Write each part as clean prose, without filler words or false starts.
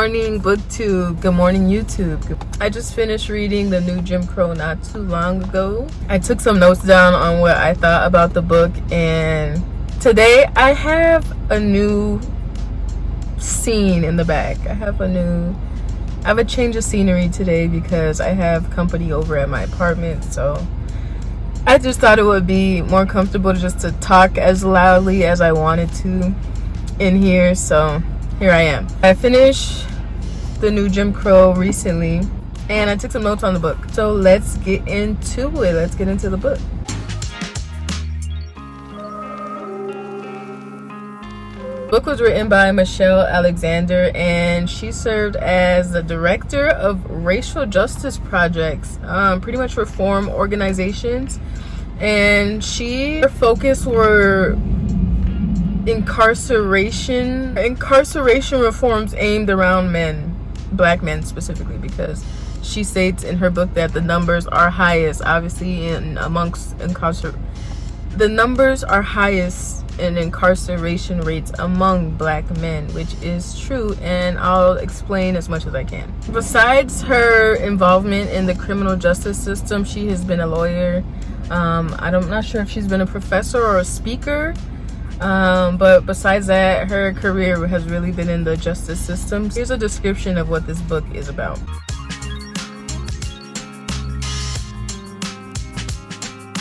morning, booktube. Good morning, YouTube. I just finished reading the new Jim Crow not too long ago. I took some notes down on what I thought about the book, and today I have a new scene in the back. I have a change of scenery today because I have company over at my apartment, so I just thought it would be more comfortable just to talk as loudly as I wanted to in here, so here I am. I finished the new Jim Crow recently and I took some notes on the book, so let's get into it. Let's get into the book. The book was written by Michelle Alexander, and she served as the director of racial justice projects, pretty much reform organizations, and her focus were incarceration reforms aimed around men, black men specifically, because she states in her book that the numbers are highest, obviously, the numbers are highest in incarceration rates among black men, which is true, and I'll explain as much as I can. Besides her involvement in the criminal justice system, she has been a lawyer. I'm not sure if she's been a professor or a speaker, but besides that, her career has really been in the justice system. Here's a description of what this book is about.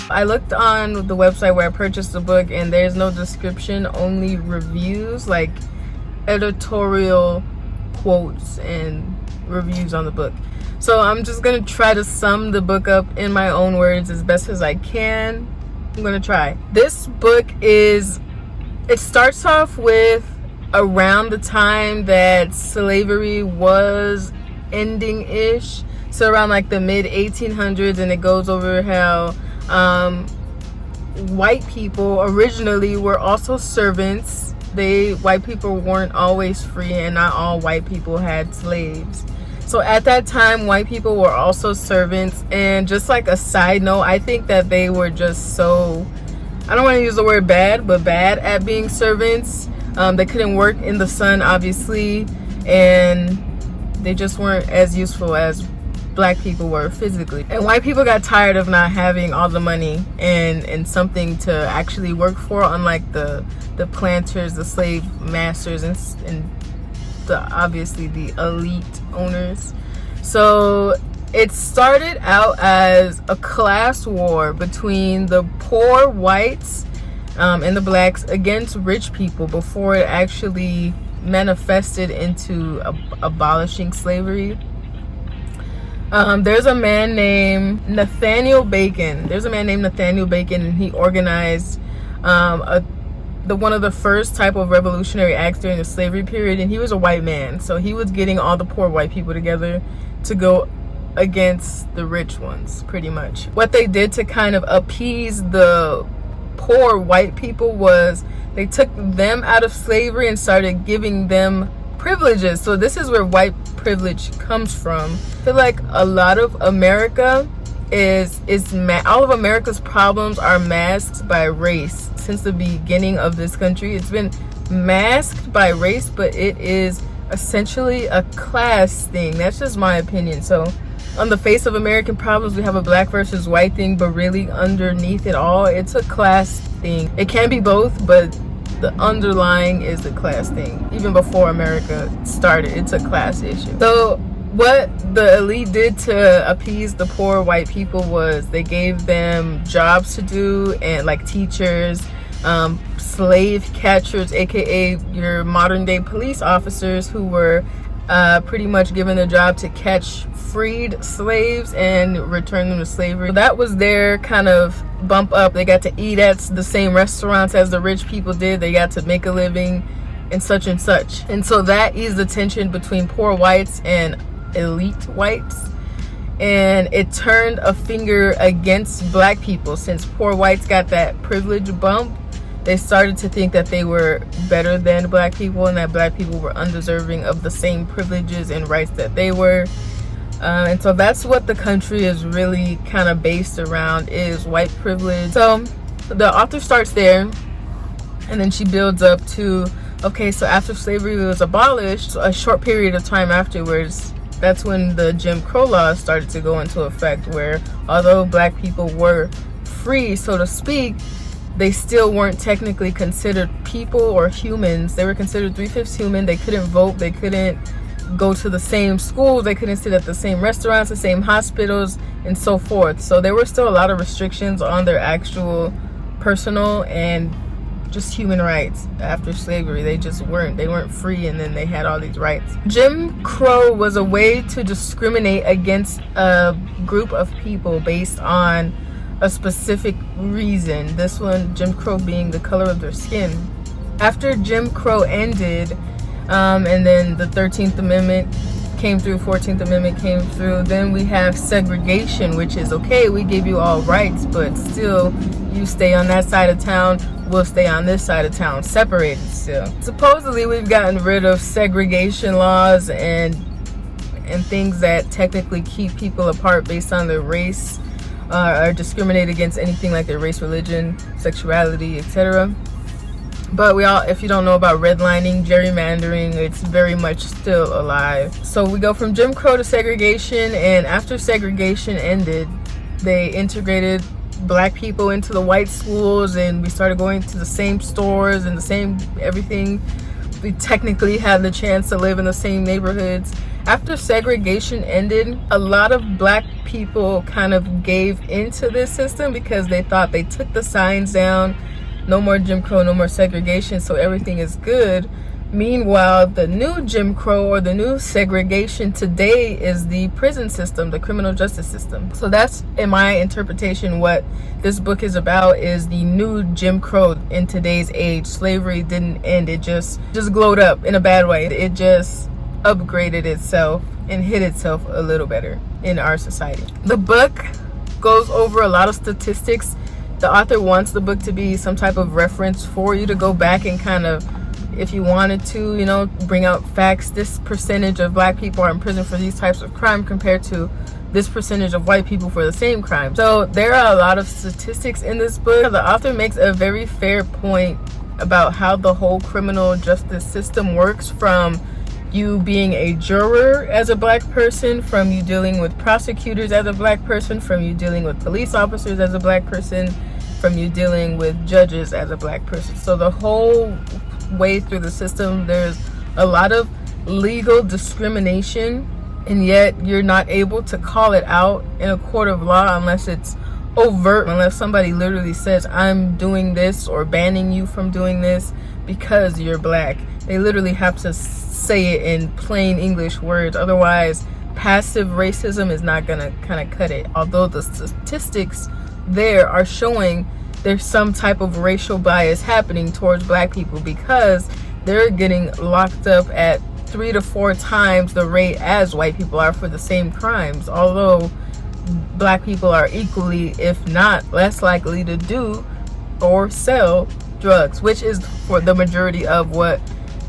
I looked on the website where I purchased the book, and there's no description, only reviews, like editorial quotes and reviews on the book. So I'm just gonna try to sum the book up in my own words as best as I can. I'm gonna try. This book it starts off with around the time that slavery was ending-ish, so around like the mid 1800s, and it goes over how white people originally were also servants. White people weren't always free, and not all white people had slaves. So at that time, white people were also servants. And just like a side note, I think that they were just so, I don't want to use the word bad, but bad at being servants. They couldn't work in the sun, obviously, and they just weren't as useful as black people were physically. And white people got tired of not having all the money and something to actually work for, unlike the planters, the slave masters, and obviously the elite owners. So it started out as a class war between the poor whites and the blacks against rich people before it actually manifested into abolishing slavery. There's a man named Nathaniel Bacon, and he organized one of the first type of revolutionary acts during the slavery period, and he was a white man, so he was getting all the poor white people together to go against the rich ones, pretty much. What they did to kind of appease the poor white people was they took them out of slavery and started giving them privileges. So this is where white privilege comes from. I feel like a lot of America all of America's problems are masked by race. Since the beginning of this country, it's been masked by race, but it is essentially a class thing. That's just my opinion. So on the face of American problems, we have a black versus white thing, but really underneath it all, it's a class thing. It can be both, but the underlying is the class thing. Even before America started, it's a class issue. So what the elite did to appease the poor white people was they gave them jobs to do, and like teachers, slave catchers, aka your modern day police officers, who were pretty much given the job to catch freed slaves and return them to slavery. So that was their kind of bump up. They got to eat at the same restaurants as the rich people did. They got to make a living and such and such. And so that eased the tension between poor whites and elite whites, and it turned a finger against black people. Since poor whites got that privilege bump, they started to think that they were better than black people, and that black people were undeserving of the same privileges and rights that they were. And so that's what the country is really kind of based around, is white privilege. So the author starts there, and then she builds up to Okay, so after slavery was abolished, a short period of time afterwards, that's when the Jim Crow laws started to go into effect, where although black people were free, so to speak, they still weren't technically considered people or humans. They were considered 3/5 human. They couldn't vote. They couldn't go to the same schools. They couldn't sit at the same restaurants, the same hospitals, and so forth. So there were still a lot of restrictions on their actual personal and just human rights after slavery. They weren't free, and then they had all these rights. Jim Crow was a way to discriminate against a group of people based on a specific reason. This one, Jim Crow, being the color of their skin. After Jim Crow ended, and then the 13th Amendment came through, 14th Amendment came through, then we have segregation, which is, okay, we give you all rights, but still you stay on that side of town, we'll stay on this side of town, separated still. Supposedly we've gotten rid of segregation laws and things that technically keep people apart based on their race, or discriminate against anything like their race, religion, sexuality, etc. But if you don't know about redlining, gerrymandering, it's very much still alive. So we go from Jim Crow to segregation, and after segregation ended, they integrated black people into the white schools, and we started going to the same stores and the same everything. We technically had the chance to live in the same neighborhoods. After segregation ended, a lot of black people kind of gave into this system because they thought they took the signs down. No more Jim Crow, no more segregation, so everything is good. Meanwhile, the new Jim Crow or the new segregation today is the prison system, the criminal justice system. So that's, in my interpretation, what this book is about, is the new Jim Crow in today's age. Slavery didn't end, it just glowed up in a bad way. It just upgraded itself and hid itself a little better in our society. The book goes over a lot of statistics. The author wants the book to be some type of reference for you to go back and kind of, if you wanted to, bring out facts. This percentage of black people are in prison for these types of crime compared to this percentage of white people for the same crime. So there are a lot of statistics in this book. The author makes a very fair point about how the whole criminal justice system works, from you being a juror as a black person, from you dealing with prosecutors as a black person, from you dealing with police officers as a black person, from you dealing with judges as a black person. So the whole way through the system, there's a lot of legal discrimination, and yet you're not able to call it out in a court of law unless it's overt, unless somebody literally says, I'm doing this or banning you from doing this because you're black. They literally have to say it in plain English words. Otherwise, passive racism is not gonna kind of cut it. Although the statistics there are showing there's some type of racial bias happening towards black people, because they're getting locked up at 3 to 4 times the rate as white people are for the same crimes. Although black people are equally, if not less likely, to do or sell drugs, which is for the majority of what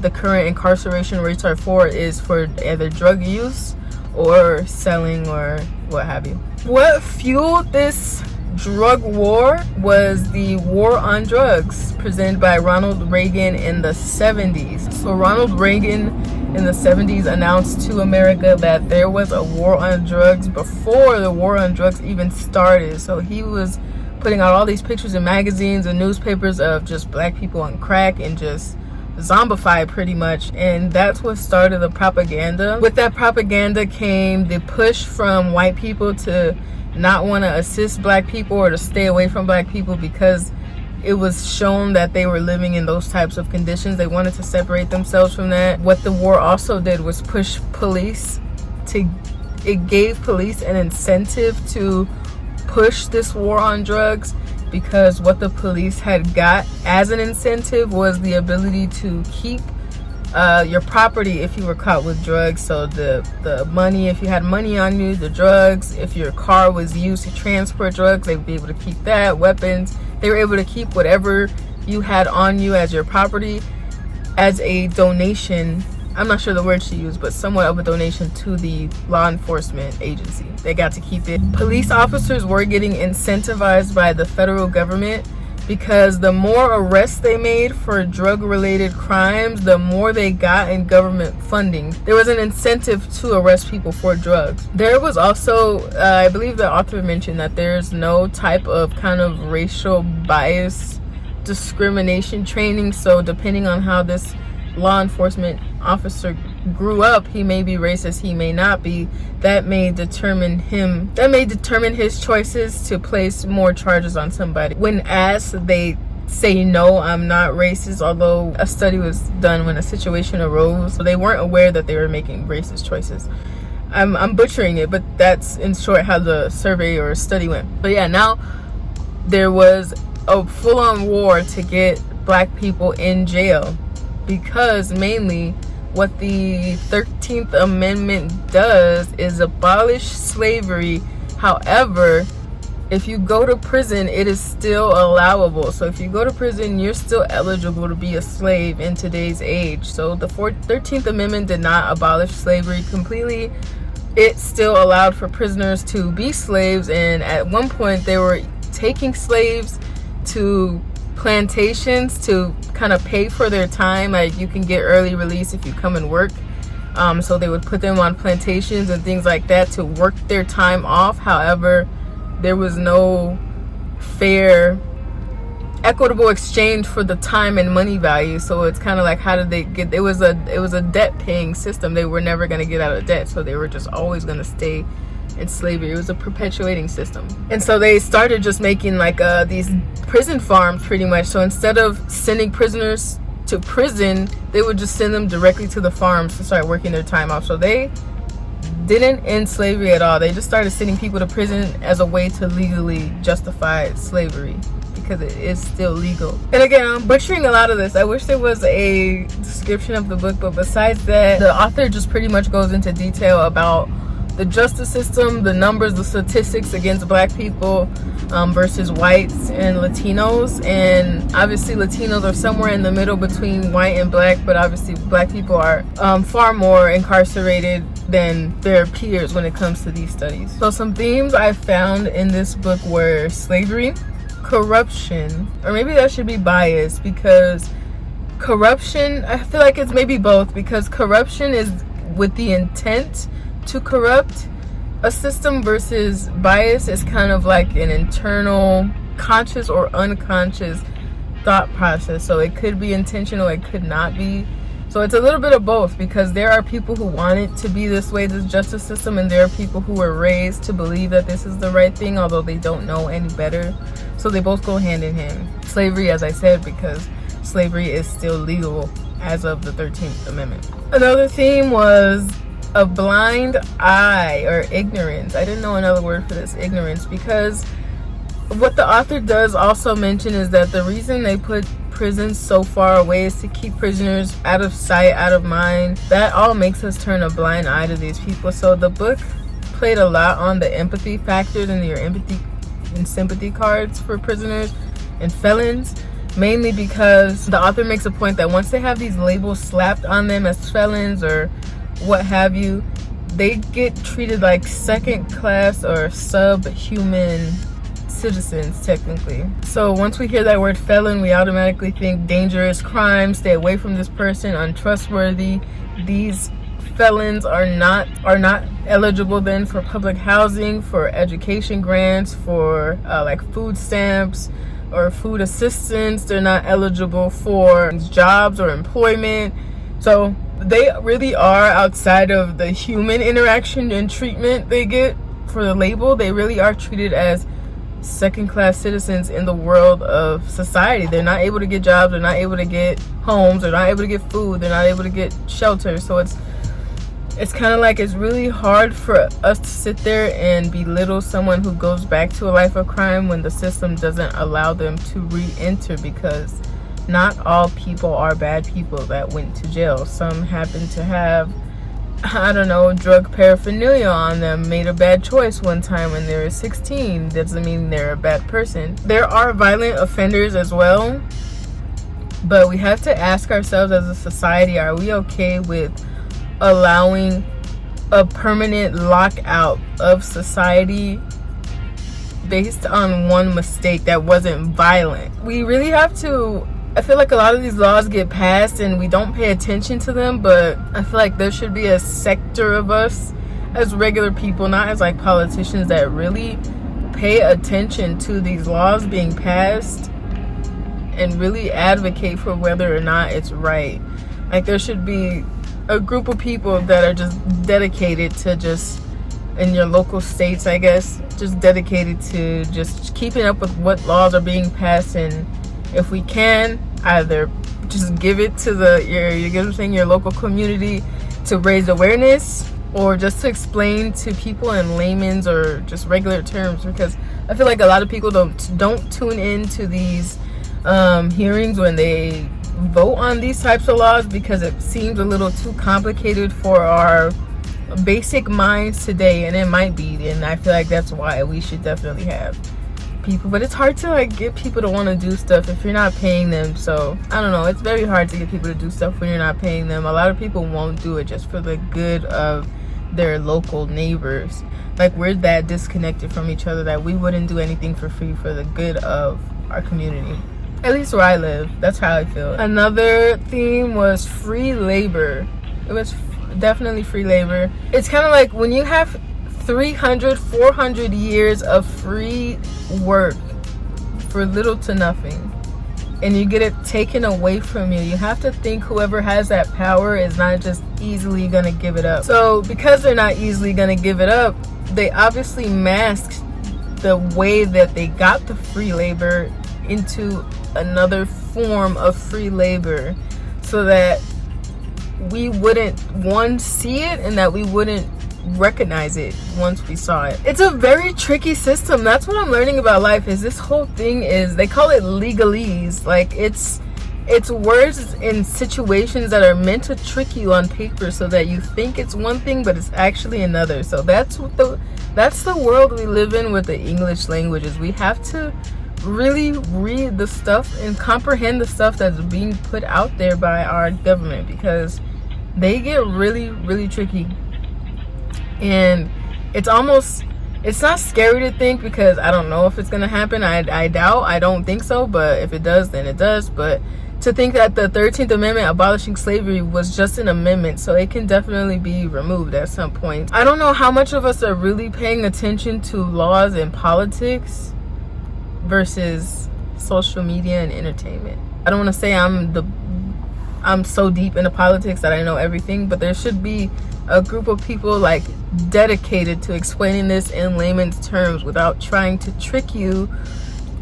the current incarceration rates are for, is for either drug use or selling or what have you. What fueled this drug war was the war on drugs presented by Ronald Reagan in the 70s. So Ronald Reagan in the 70s announced to America that there was a war on drugs before the war on drugs even started. So he was putting out all these pictures in magazines and newspapers of just black people on crack and just zombified pretty much, and that's what started the propaganda. With that propaganda came the push from white people to not want to assist black people or to stay away from black people because it was shown that they were living in those types of conditions. They wanted to separate themselves from that. What the war also did was push police to, it gave police an incentive to push this war on drugs, because what the police had got as an incentive was the ability to keep your property if you were caught with drugs. So the money, if you had money on you, the drugs, if your car was used to transport drugs, they would be able to keep that. Weapons, they were able to keep whatever you had on you as your property as a donation. I'm not sure the word she used, but somewhat of a donation to the law enforcement agency. They got to keep it. Police officers were getting incentivized by the federal government because the more arrests they made for drug-related crimes, the more they got in government funding. There was an incentive to arrest people for drugs. There was also, I believe the author mentioned that there's no type of kind of racial bias discrimination training. So depending on how this law enforcement officer grew up, he may be racist, he may not be. That may determine his choices to place more charges on somebody. When asked, they say no, I'm not racist, although a study was done when a situation arose, so they weren't aware that they were making racist choices. I'm butchering it, but that's in short how the survey or study went. But yeah, now there was a full-on war to get black people in jail, because mainly what the 13th Amendment does is abolish slavery. However, if you go to prison, it is still allowable. So if you go to prison, you're still eligible to be a slave in today's age. So the 13th Amendment did not abolish slavery completely. It still allowed for prisoners to be slaves, and at one point they were taking slaves to plantations to kind of pay for their time. Like, you can get early release if you come and work. So they would put them on plantations and things like that to work their time off. However, there was no fair, equitable exchange for the time and money value. So it's kind of like, how did they get, it was a debt paying system. They were never going to get out of debt, so they were just always going to stay in slavery. It was a perpetuating system. And so they started just making like these prison farms pretty much. So instead of sending prisoners to prison, they would just send them directly to the farms to start working their time off. So they didn't end slavery at all. They just started sending people to prison as a way to legally justify slavery, because it is still legal. And again, I'm butchering a lot of this. I wish there was a description of the book, but besides that, the author just pretty much goes into detail about the justice system, the numbers, the statistics against black people versus whites and Latinos. And obviously Latinos are somewhere in the middle between white and black, but obviously black people are far more incarcerated than their peers when it comes to these studies. So some themes I found in this book were slavery, corruption, or maybe that should be bias, because corruption, I feel like it's maybe both, because corruption is with the intent to corrupt a system, versus bias is kind of like an internal, conscious or unconscious thought process. So it could be intentional, it could not be. So it's a little bit of both, because there are people who want it to be this way, this justice system, and there are people who were raised to believe that this is the right thing, although they don't know any better. So they both go hand in hand. Slavery, as I said, because slavery is still legal as of the 13th Amendment. Another theme was a blind eye, or ignorance. I didn't know another word for this, ignorance, because what the author does also mention is that the reason they put prisons so far away is to keep prisoners out of sight, out of mind. That all makes us turn a blind eye to these people. So the book played a lot on the empathy factors and your empathy and sympathy cards for prisoners and felons, mainly because the author makes a point that once they have these labels slapped on them as felons or what have you, they get treated like second class or subhuman citizens technically. So once we hear that word felon, we automatically think dangerous, crime, stay away from this person, untrustworthy. These felons are not eligible then for public housing, for education grants, for like food stamps or food assistance. They're not eligible for jobs or employment. So they really are, outside of the human interaction and treatment they get for the label, they really are treated as second-class citizens in the world of society. They're not able to get jobs, they're not able to get homes, they're not able to get food, they're not able to get shelter. So it's kind of like, it's really hard for us to sit there and belittle someone who goes back to a life of crime when the system doesn't allow them to re-enter, because not all people are bad people that went to jail. Some happen to have, I don't know, drug paraphernalia on them, made a bad choice one time when they were 16. Doesn't mean they're a bad person. There are violent offenders as well, but we have to ask ourselves as a society, are we okay with allowing a permanent lockout of society based on one mistake that wasn't violent. We really have to, I feel like a lot of these laws get passed and we don't pay attention to them, but I feel like there should be a sector of us as regular people, not as like politicians, that really pay attention to these laws being passed and really advocate for whether or not it's right. Like there should be a group of people that are just dedicated to just, in your local states, I guess, just dedicated to just keeping up with what laws are being passed. And if we can, either just give it to your local community to raise awareness, or just to explain to people in layman's or just regular terms, because I feel like a lot of people don't tune into these hearings when they vote on these types of laws, because it seems a little too complicated for our basic minds today, and it might be, and I feel like that's why we should definitely have people. But it's hard to like get people to want to do stuff if you're not paying them. So I don't know, it's very hard to get people to do stuff when you're not paying them. A lot of people won't do it just for the good of their local neighbors. Like we're that disconnected from each other that we wouldn't do anything for free for the good of our community. At least where I live, that's how I feel. Another theme was free labor. It was definitely free labor. It's kind of like when you have 400 years of free work for little to nothing, and you get it taken away from you, you have to think whoever has that power is not just easily gonna give it up. So because they're not easily gonna give it up, they obviously masked the way that they got the free labor into another form of free labor, so that we wouldn't see it, and that we wouldn't recognize it once we saw it. It's a very tricky system. That's what I'm learning about life, is this whole thing is, they call it legalese. Like it's words in situations that are meant to trick you on paper so that you think it's one thing but it's actually another. So that's the world we live in with the English languages. We have to really read the stuff and comprehend the stuff that's being put out there by our government, because they get really, really tricky. And it's not scary to think, because I don't know if it's gonna happen. I doubt. I don't think so, but if it does, then it does. But to think that the 13th Amendment abolishing slavery was just an amendment, so it can definitely be removed at some point. I don't know how much of us are really paying attention to laws and politics versus social media and entertainment. I don't want to say I'm so deep into politics that I know everything, but there should be a group of people like dedicated to explaining this in layman's terms without trying to trick you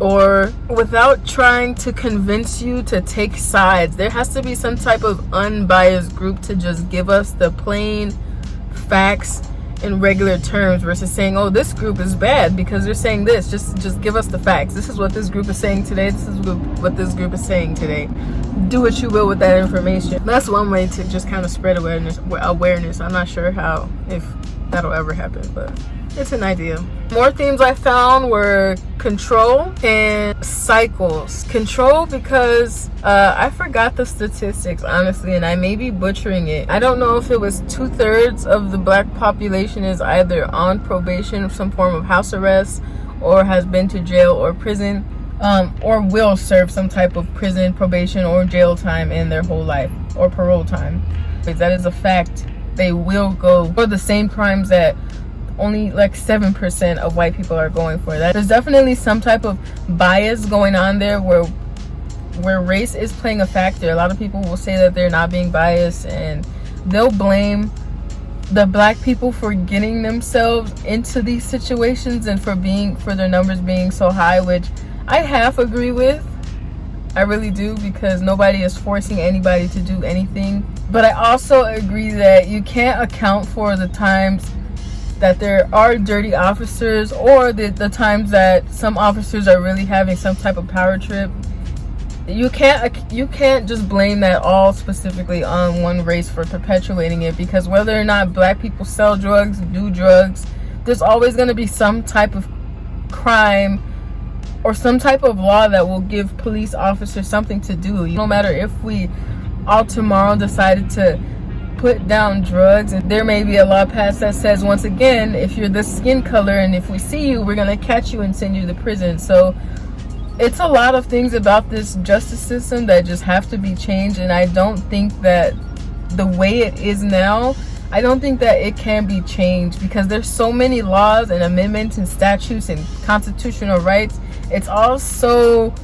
or without trying to convince you to take sides. There has to be some type of unbiased group to just give us the plain facts in regular terms, versus saying, oh, this group is bad because they're saying this. Just give us the facts. This is what this group is saying today. This is what this group is saying today. Do what you will with that information. That's one way to just kind of spread awareness. I'm not sure if that'll ever happen, but it's an idea. More themes I found were control and cycles. Control, because I forgot the statistics, honestly, and I may be butchering it. I don't know if it was 2/3 of the black population is either on probation, some form of house arrest, or has been to jail or prison, or will serve some type of prison, probation, or jail time in their whole life, or parole time. That is a fact. They will go for the same crimes that only like 7% of white people are going for. That there's definitely some type of bias going on there where race is playing a factor. A lot of people will say that they're not being biased, and they'll blame the black people for getting themselves into these situations and for their numbers being so high, which I half agree with. I really do, because nobody is forcing anybody to do anything. But I also agree that you can't account for the times that there are dirty officers, or the times that some officers are really having some type of power trip. You can't just blame that all specifically on one race for perpetuating it, because whether or not black people sell drugs, do drugs, there's always going to be some type of crime or some type of law that will give police officers something to do. No matter if we all tomorrow decided to put down drugs, and there may be a law passed that says, once again, if you're this skin color and if we see you, we're gonna catch you and send you to prison. So it's a lot of things about this justice system that just have to be changed, and I don't think that the way it is now, I don't think that it can be changed, because there's so many laws and amendments and statutes and constitutional rights. It's all so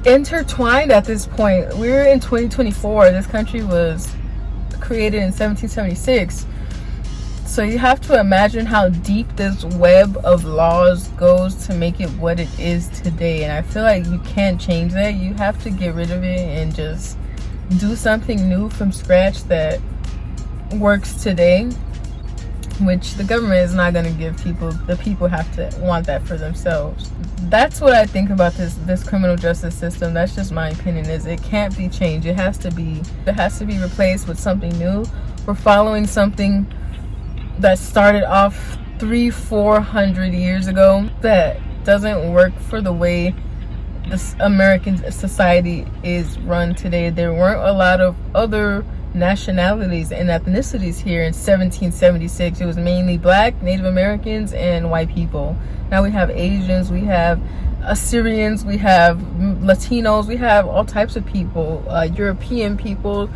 intertwined at this point. We're in 2024. This country was created in 1776. So you have to imagine how deep this web of laws goes to make it what it is today. And I feel like you can't change that. You have to get rid of it and just do something new from scratch that works today, which the government is not going to give people. The people have to want that for themselves. That's what I think about this criminal justice system. That's just my opinion. Is it can't be changed. It has to be replaced with something new. We're following something that started off 300-400 years ago that doesn't work for the way this American society is run today. There weren't a lot of other nationalities and ethnicities here in 1776. It was mainly black, Native Americans, and white people. Now we have Asians, we have Assyrians, we have Latinos, we have all types of people, European people.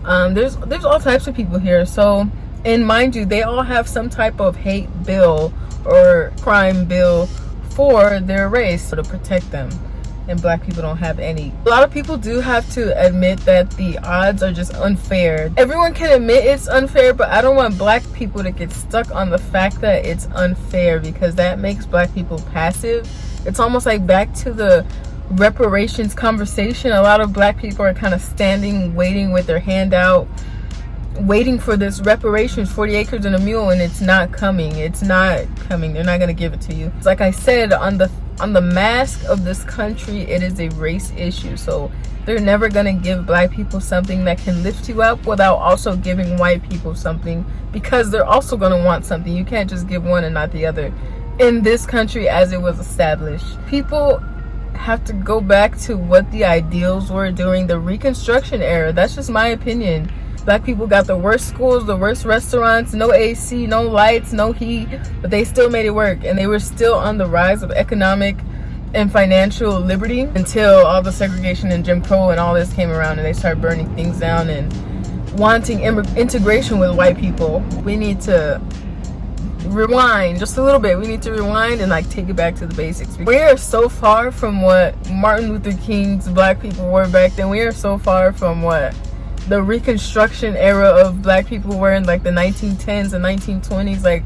There's all types of people here. So, and mind you, they all have some type of hate bill or crime bill for their race to protect them. And black people don't have any. A lot of people do have to admit that the odds are just unfair. Everyone can admit it's unfair, but I don't want black people to get stuck on the fact that it's unfair, because that makes black people passive. It's almost like back to the reparations conversation. A lot of black people are kind of standing, waiting with their hand out, waiting for this reparations, 40 acres and a mule, and it's not coming. It's not coming. They're not going to give it to you. It's like I said, on the mask of this country, it is a race issue. So they're never going to give black people something that can lift you up without also giving white people something, because they're also going to want something. You can't just give one and not the other in this country as it was established. People have to go back to what the ideals were during the Reconstruction era. That's just my opinion. Black people got the worst schools, the worst restaurants, no AC, no lights, no heat, but they still made it work. And they were still on the rise of economic and financial liberty until all the segregation and Jim Crow and all this came around, and they started burning things down and wanting integration with white people. We need to rewind just a little bit. We need to rewind and like take it back to the basics. We are so far from what Martin Luther King's black people were back then. We are so far from what the Reconstruction era of black people were in like the 1910s and 1920s. Like,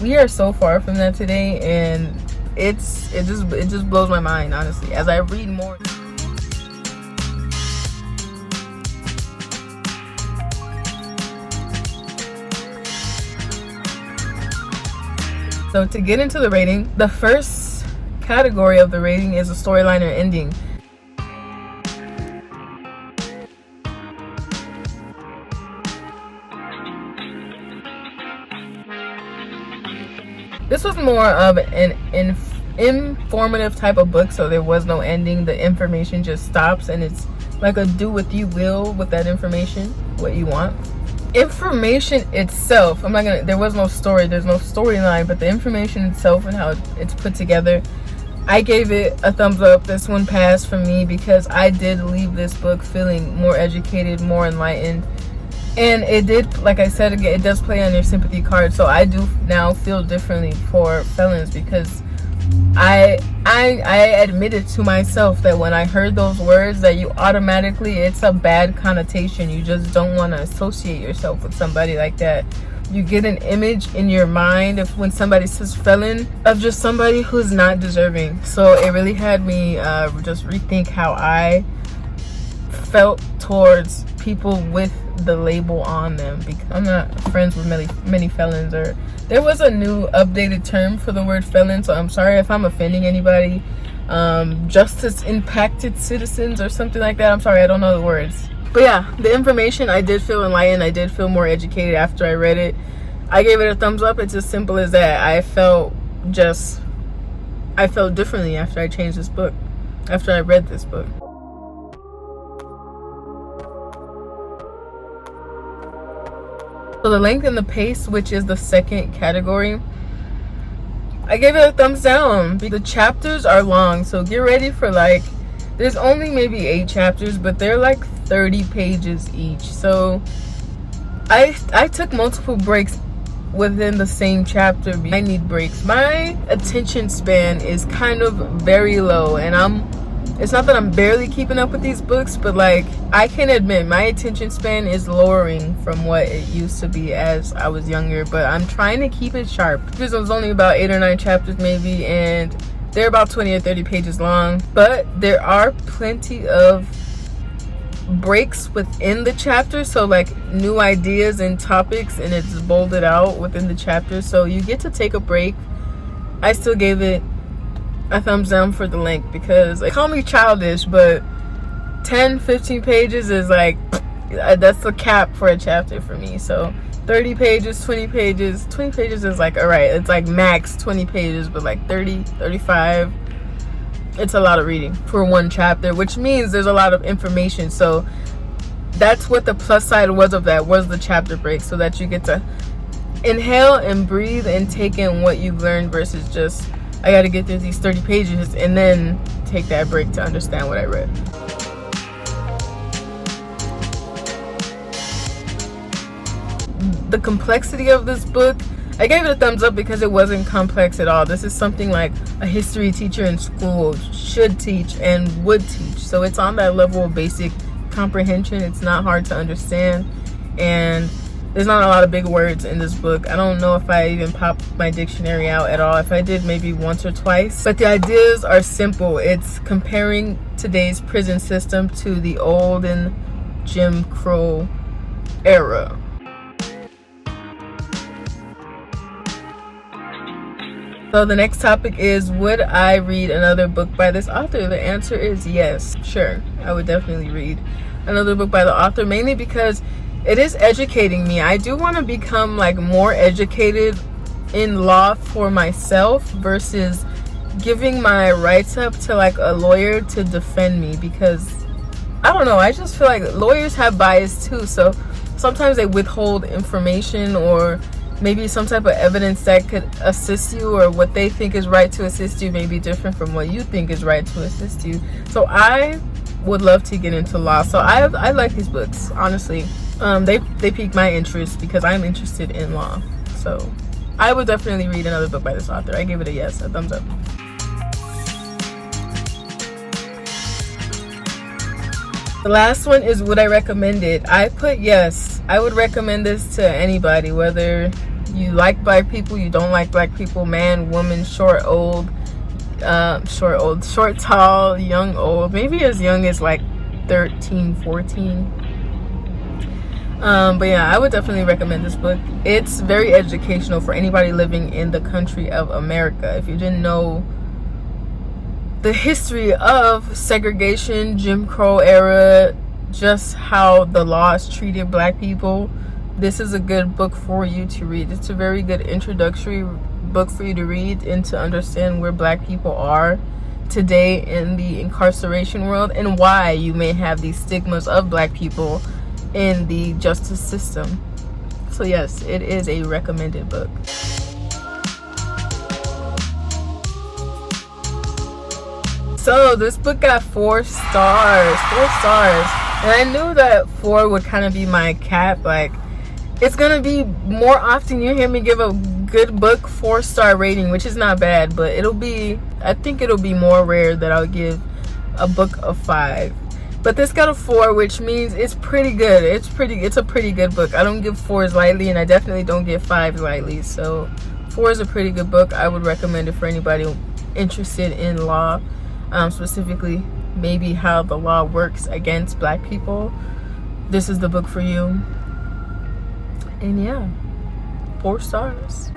we are so far from that today, and it just blows my mind, honestly, as I read more. So to get into the rating, the first category of the rating is a storyline or ending. This was more of an informative type of book, so there was no ending. The information just stops, and it's like a do what you will with that information, what you want. Information itself, there was no story, there's no storyline, but the information itself and how it's put together, I gave it a thumbs up. This one passed for me because I did leave this book feeling more educated, more enlightened. And it did, like I said again, it does play on your sympathy card. So I do now feel differently for felons, because I admitted to myself that when I heard those words, that you automatically, it's a bad connotation. You just don't want to associate yourself with somebody like that. You get an image in your mind of when somebody says felon, of just somebody who's not deserving. So it really had me just rethink how I felt towards people with the label on them, because I'm not friends with many felons. Or there was a new updated term for the word felon, so I'm sorry if I'm offending anybody. Justice impacted citizens or something like that. I'm sorry, I don't know the words. But yeah, the information, I did feel enlightened. I did feel more educated after I read it. I gave it a thumbs up. It's as simple as that. I felt differently after I changed this book, after I read this book. So the length and the pace, which is the second category, I gave it a thumbs down. The chapters are long, so get ready for like, there's only maybe 8 chapters, but they're like 30 pages each. So I took multiple breaks within the same chapter. I need breaks. My attention span is kind of very low, and it's not that I'm barely keeping up with these books, but like, I can admit my attention span is lowering from what it used to be as I was younger, but I'm trying to keep it sharp. This was only about 8 or 9 chapters maybe, and they're about 20 or 30 pages long, but there are plenty of breaks within the chapter, so like new ideas and topics, and it's bolded out within the chapter, so you get to take a break. I still gave it a thumbs down for the length, because like, call me childish, but 10-15 pages is like, that's the cap for a chapter for me. So 30 pages, 20 pages is like, all right, it's like max 20 pages, but like 30-35, it's a lot of reading for one chapter, which means there's a lot of information. So that's what the plus side was of that, was the chapter break, so that you get to inhale and breathe and take in what you've learned, versus just, I got to get through these 30 pages and then take that break to understand what I read. The complexity of this book, I gave it a thumbs up because it wasn't complex at all. This is something like a history teacher in school should teach and would teach. So it's on that level of basic comprehension. It's not hard to understand, and there's not a lot of big words in this book. I don't know if I even popped my dictionary out at all. If I did, maybe once or twice. But the ideas are simple. It's comparing today's prison system to the olden Jim Crow era. So the next topic is, would I read another book by this author? The answer is yes, sure. I would definitely read another book by the author, mainly because it is educating me. I do want to become like more educated in law for myself, versus giving my rights up to like a lawyer to defend me, because I don't know, I just feel like lawyers have bias too. So sometimes they withhold information, or maybe some type of evidence that could assist you, or what they think is right to assist you may be different from what you think is right to assist you. So I would love to get into law. So I like these books, honestly. They pique my interest because I'm interested in law. So I would definitely read another book by this author. I gave it a yes, a thumbs up. The last one is, would I recommend it? I put yes. I would recommend this to anybody, whether you like black people, you don't like black people, man, woman, short, old, short, tall, young, old, maybe as young as like 13, 14. But yeah, I would definitely recommend this book. It's very educational for anybody living in the country of America. If you didn't know the history of segregation, Jim Crow era, just how the laws treated black people, this is a good book for you to read. It's a very good introductory book for you to read and to understand where black people are today in the incarceration world, and why you may have these stigmas of black people in the justice system. So yes, it is a recommended book. So this book got 4 stars. And I knew that 4 would kind of be my cap. Like, it's gonna be more often you hear me give a good book 4-star rating, which is not bad, but I think it'll be more rare that I'll give a book a 5. But this got a 4, which means it's pretty good. It's a pretty good book. I don't give 4s lightly, and I definitely don't give 5s lightly. So 4 is a pretty good book. I would recommend it for anybody interested in law, specifically maybe how the law works against black people. This is the book for you. And yeah, 4 stars.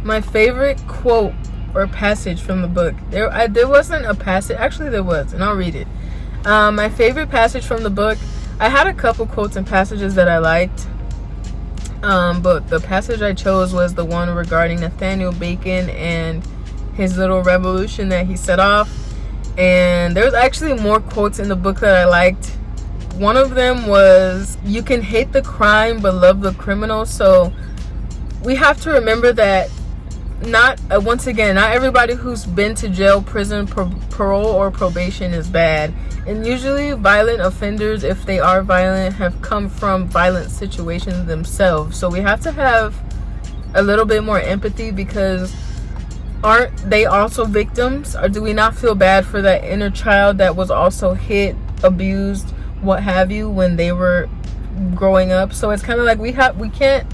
My favorite quote or passage from the book. There wasn't a passage. Actually, there was, and I'll read it. My favorite passage from the book, I had a couple quotes and passages that I liked. But the passage I chose was the one regarding Nathaniel Bacon and his little revolution that he set off. And there's actually more quotes in the book that I liked. One of them was, "You can hate the crime but love the criminal." So we have to remember that not everybody who's been to jail, prison, parole, or probation is bad. And usually violent offenders, if they are violent, have come from violent situations themselves. So we have to have a little bit more empathy, because aren't they also victims? Or do we not feel bad for that inner child that was also hit, abused, what have you, when they were growing up? So it's kind of like we can't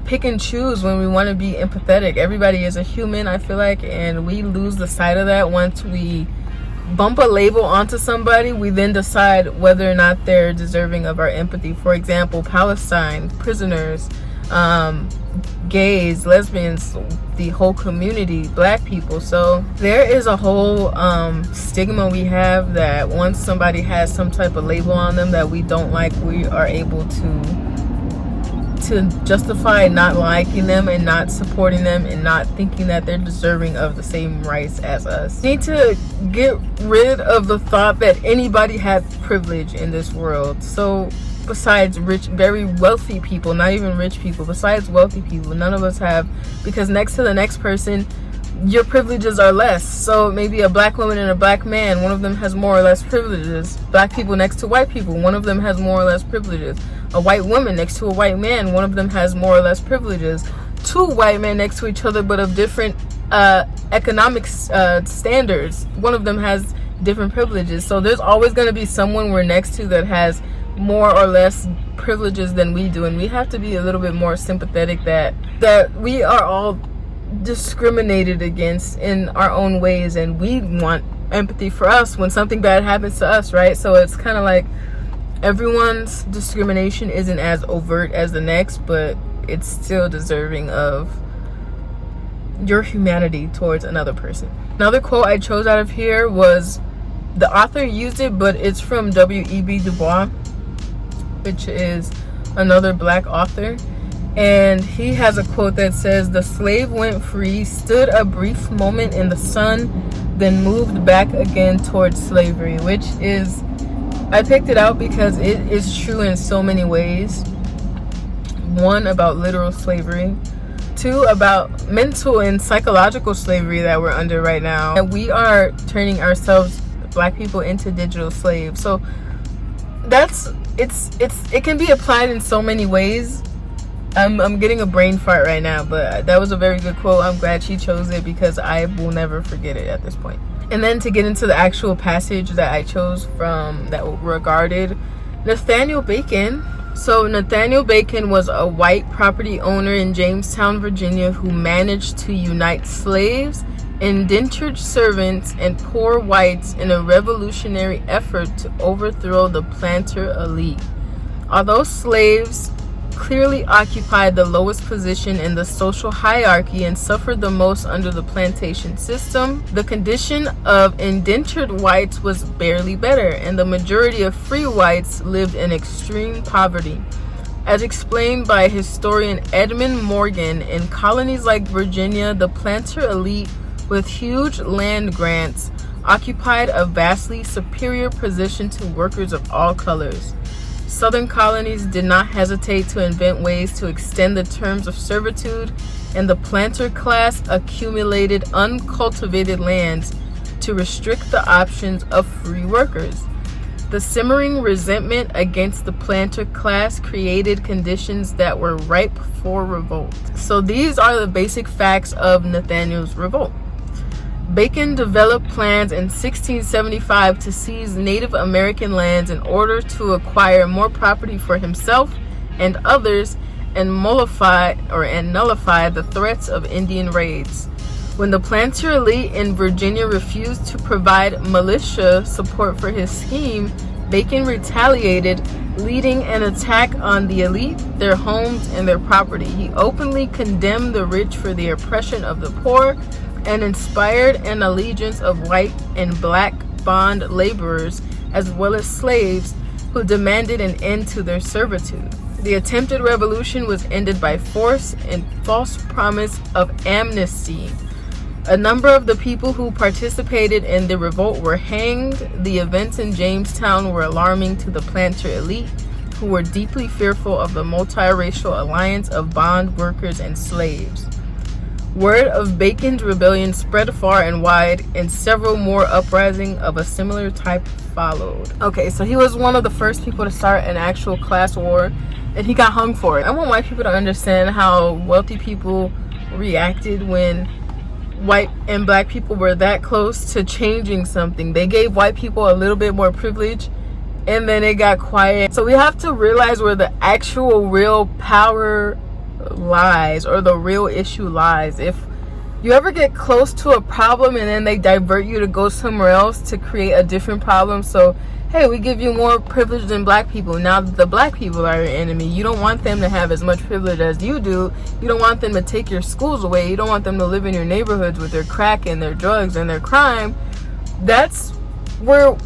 pick and choose when we want to be empathetic. Everybody is a human, I feel like, and we lose the sight of that. Once we bump a label onto somebody, we then decide whether or not they're deserving of our empathy. For example, Palestine, prisoners, gays, lesbians, the whole community, black people. So there is a whole stigma we have that once somebody has some type of label on them that we don't like, we are able to justify not liking them and not supporting them and not thinking that they're deserving of the same rights as us. We need to get rid of the thought that anybody has privilege in this world. So besides rich, very wealthy people, not even rich people, besides wealthy people, none of us have, because next to the next person, your privileges are less. So maybe a black woman and a black man, one of them has more or less privileges. Black people next to white people, one of them has more or less privileges. A white woman next to a white man, one of them has more or less privileges. Two white men next to each other but of different economic standards, one of them has different privileges. So there's always going to be someone we're next to that has more or less privileges than we do, and we have to be a little bit more sympathetic that we are all discriminated against in our own ways, and we want empathy for us when something bad happens to us, right? So it's kind of like everyone's discrimination isn't as overt as the next, but it's still deserving of your humanity towards another person. Another quote I chose out of here was, the author used it, but it's from W.E.B. Du Bois, which is another black author. And he has a quote that says, "The slave went free, stood a brief moment in the sun, then moved back again towards slavery," which is, I picked it out because it is true in so many ways. One, about literal slavery. Two, about mental and psychological slavery that we're under right now. And we are turning ourselves, black people, into digital slaves. So it can be applied in so many ways. I'm getting a brain fart right now, but that was a very good quote. I'm glad she chose it because I will never forget it at this point. And then to get into the actual passage that I chose from, that regarded Nathaniel Bacon. So Nathaniel Bacon was a white property owner in Jamestown, Virginia, who managed to unite slaves, indentured servants, and poor whites in a revolutionary effort to overthrow the planter elite. Although slaves clearly occupied the lowest position in the social hierarchy and suffered the most under the plantation system, the condition of indentured whites was barely better, and the majority of free whites lived in extreme poverty. As explained by historian Edmund Morgan, in colonies like Virginia, the planter elite with huge land grants occupied a vastly superior position to workers of all colors. Southern colonies did not hesitate to invent ways to extend the terms of servitude, and the planter class accumulated uncultivated lands to restrict the options of free workers. The simmering resentment against the planter class created conditions that were ripe for revolt. So these are the basic facts of Nathaniel's revolt. Bacon developed plans in 1675 to seize Native American lands in order to acquire more property for himself and others and nullify the threats of Indian raids. When the planter elite in Virginia refused to provide militia support for his scheme, Bacon retaliated, leading an attack on the elite, their homes, and their property. He openly condemned the rich for the oppression of the poor and inspired an allegiance of white and black bond laborers as well as slaves who demanded an end to their servitude. The attempted revolution was ended by force and false promise of amnesty. A number of the people who participated in the revolt were hanged. The events in Jamestown were alarming to the planter elite, who were deeply fearful of the multiracial alliance of bond workers and slaves. Word of Bacon's rebellion spread far and wide, and several more uprisings of a similar type followed. Okay, so he was one of the first people to start an actual class war, and he got hung for it. I want white people to understand how wealthy people reacted when white and black people were that close to changing something. They gave white people a little bit more privilege, and then it got quiet. So we have to realize where the actual real power lies, or the real issue lies. If you ever get close to a problem and then they divert you to go somewhere else to create a different problem, so hey, we give you more privilege than black people, now the black people are your enemy. You don't want them to have as much privilege as you do. You don't want them to take your schools away. You don't want them to live in your neighborhoods with their crack and their drugs and their crime. That's where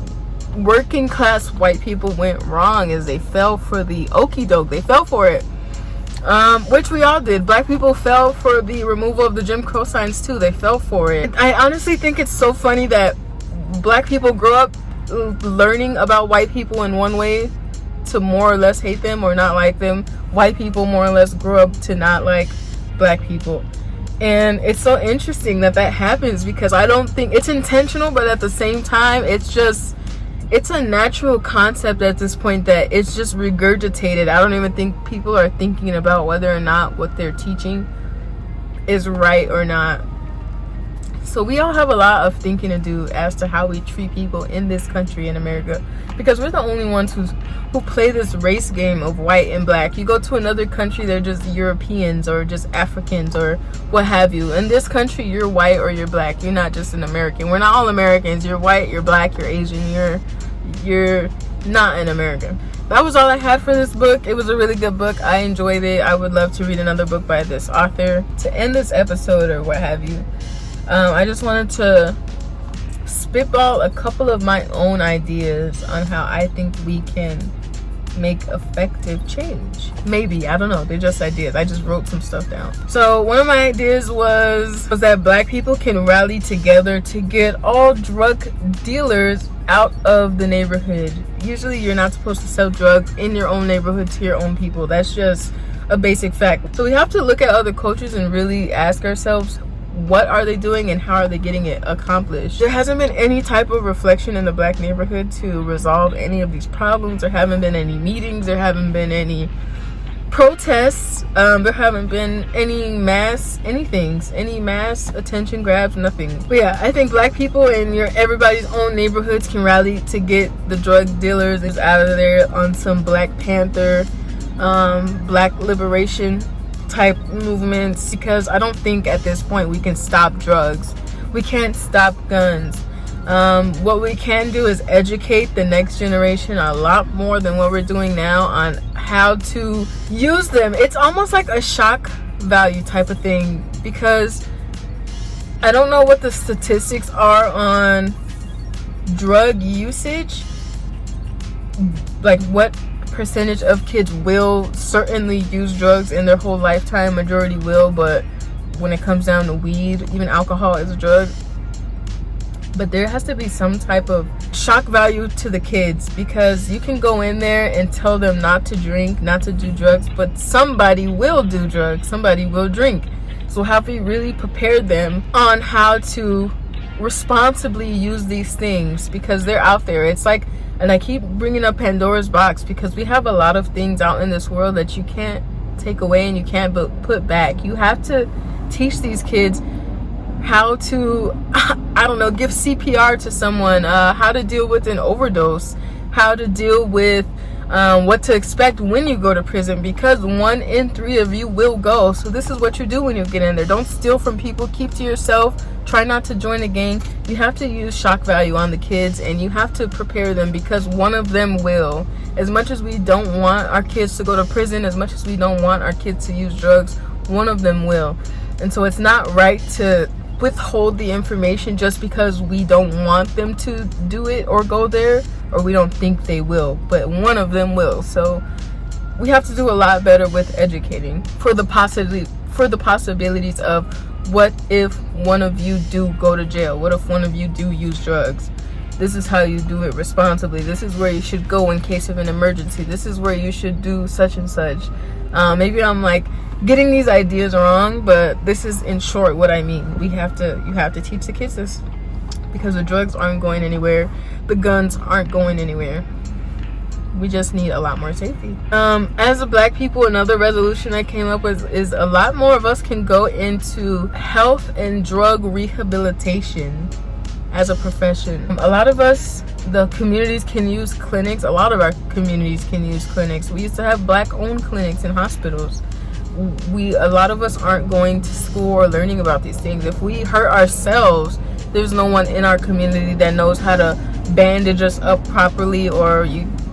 working class white people went wrong, is they fell for the okie doke. They fell for it. Which we all did. Black people fell for the removal of the Jim Crow signs too. They fell for it. I honestly think it's so funny that black people grow up learning about white people in one way to more or less hate them or not like them. White people more or less grow up to not like black people. And it's so interesting that that happens, because I don't think it's intentional, but at the same time, it's a natural concept at this point that it's just regurgitated. I don't even think people are thinking about whether or not what they're teaching is right or not. So we all have a lot of thinking to do as to how we treat people in this country, in America, because we're the only ones who play this race game of white and black. You go to another country, they're just Europeans or just Africans or what have you. In this country, you're white or you're black. You're not just an American. We're not all Americans. You're white, you're black, you're Asian, you're not an American. That was all I had for this book. It was a really good book. I enjoyed it. I would love to read another book by this author. To end this episode or what have you, I just wanted to spitball a couple of my own ideas on how I think we can make effective change. Maybe, I don't know, they're just ideas. I just wrote some stuff down. So one of my ideas was that black people can rally together to get all drug dealers out of the neighborhood. Usually you're not supposed to sell drugs in your own neighborhood to your own people. That's just a basic fact. So we have to look at other cultures and really ask ourselves, what are they doing and how are they getting it accomplished? There hasn't been any type of reflection in the black neighborhood to resolve any of these problems. There haven't been any meetings. There haven't been any protests. There haven't been any mass attention grabs, nothing. But yeah, I think black people in everybody's own neighborhoods can rally to get the drug dealers out of there on some Black Panther, black liberation type movements, because I don't think at this point we can stop drugs. We can't stop guns. What we can do is educate the next generation a lot more than what we're doing now on how to use them. It's almost like a shock value type of thing, because I don't know what the statistics are on drug usage, like what percentage of kids will certainly use drugs in their whole lifetime. Majority will, but when it comes down to weed, even alcohol is a drug. But there has to be some type of shock value to the kids, because you can go in there and tell them not to drink, not to do drugs, but somebody will do drugs, somebody will drink. So have we really prepared them on how to responsibly use these things? Because they're out there. It's like, and I keep bringing up Pandora's box, because we have a lot of things out in this world that you can't take away and you can't put back. You have to teach these kids how to, I don't know, give CPR to someone, how to deal with an overdose, how to deal with what to expect when you go to prison, because 1 in 3 of you will go. So this is what you do when you get in there. Don't steal from people, keep to yourself, try not to join a gang. You have to use shock value on the kids, and you have to prepare them, because one of them will. As much as we don't want our kids to go to prison, as much as we don't want our kids to use drugs, one of them will. And so it's not right to withhold the information just because we don't want them to do it or go there, or we don't think they will, but one of them will. So we have to do a lot better with educating for the possibilities of What if one of you do go to jail? What if one of you do use drugs? This is how you do it responsibly. This is where you should go in case of an emergency. This is where you should do such and such. Maybe I'm like getting these ideas wrong, but this is in short what I mean. You have to teach the kids this, because the drugs aren't going anywhere. The guns aren't going anywhere. We just need a lot more safety. As a black people, another resolution I came up with is a lot more of us can go into health and drug rehabilitation as a profession. A lot of us, the communities can use clinics. A lot of our communities can use clinics. We used to have black owned clinics in hospitals. A lot of us aren't going to school or learning about these things. If we hurt ourselves, there's no one in our community that knows how to bandage us up properly, or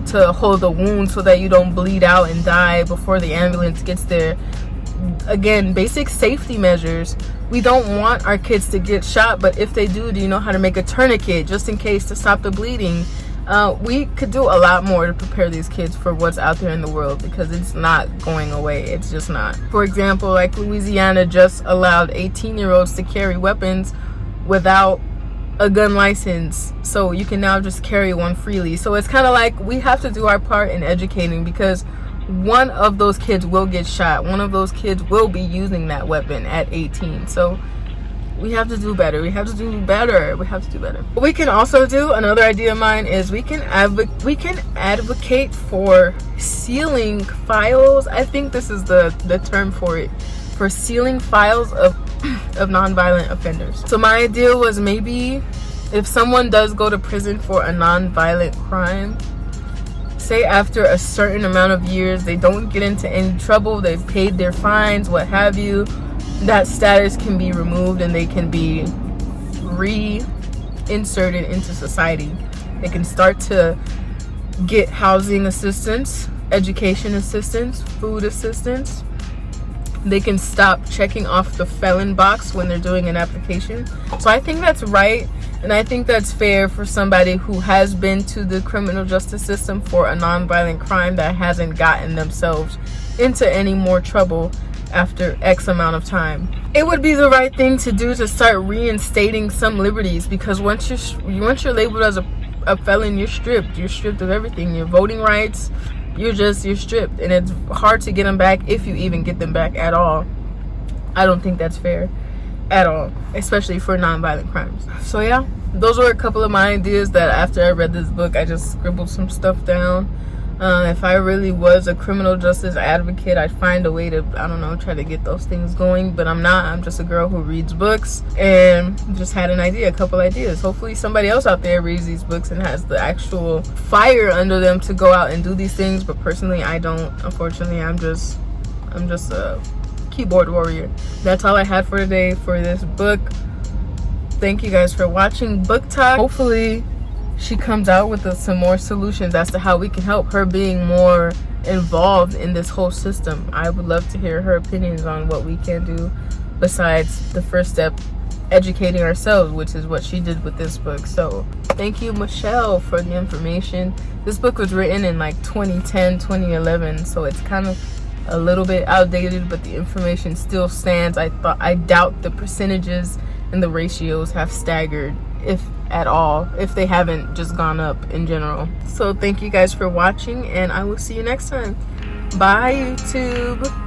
to hold the wound so that you don't bleed out and die before the ambulance gets there. Again, basic safety measures. We don't want our kids to get shot, but if they do you know how to make a tourniquet just in case to stop the bleeding? We could do a lot more to prepare these kids for what's out there in the world, because it's not going away. It's just not. For example, like Louisiana just allowed 18-year-olds to carry weapons without a gun license, so you can now just carry one freely. So it's kind of like we have to do our part in educating, because one of those kids will get shot. One of those kids will be using that weapon at 18. So we have to do better. We have to do better. What we can also do, another idea of mine, is we can advocate for sealing files. I think this is the term for it, for sealing files of nonviolent offenders. So my idea was, maybe if someone does go to prison for a nonviolent crime, say after a certain amount of years they don't get into any trouble, they've paid their fines, what have you, that status can be removed and they can be reinserted into society. They can start to get housing assistance, education assistance, food assistance. They can stop checking off the felon box when they're doing an application. So I think that's right, and I think that's fair for somebody who has been to the criminal justice system for a nonviolent crime that hasn't gotten themselves into any more trouble after X amount of time. It would be the right thing to do to start reinstating some liberties, because once you're labeled as a felon, you're stripped of everything. Your voting rights, you're stripped, and it's hard to get them back, if you even get them back at all. I don't think that's fair at all, especially for nonviolent crimes. So yeah, those were a couple of my ideas that after I read this book, I just scribbled some stuff down. If I really was a criminal justice advocate, I'd find a way to, I don't know, try to get those things going, but I'm not. I'm just a girl who reads books and just had a couple ideas. Hopefully somebody else out there reads these books and has the actual fire under them to go out and do these things, but personally I don't. Unfortunately, I'm just a keyboard warrior. That's all I had for today for this book. Thank you guys for watching Book Talk. Hopefully she comes out with some more solutions as to how we can help her being more involved in this whole system. I would love to hear her opinions on what we can do besides the first step, educating ourselves, which is what she did with this book. So thank you, Michelle, for the information. This book was written in like 2010, 2011, so it's kind of a little bit outdated, but the information still stands. I doubt the percentages and the ratios have staggered, if at all, if they haven't just gone up in general. So thank you guys for watching, and I will see you next time. Bye, YouTube.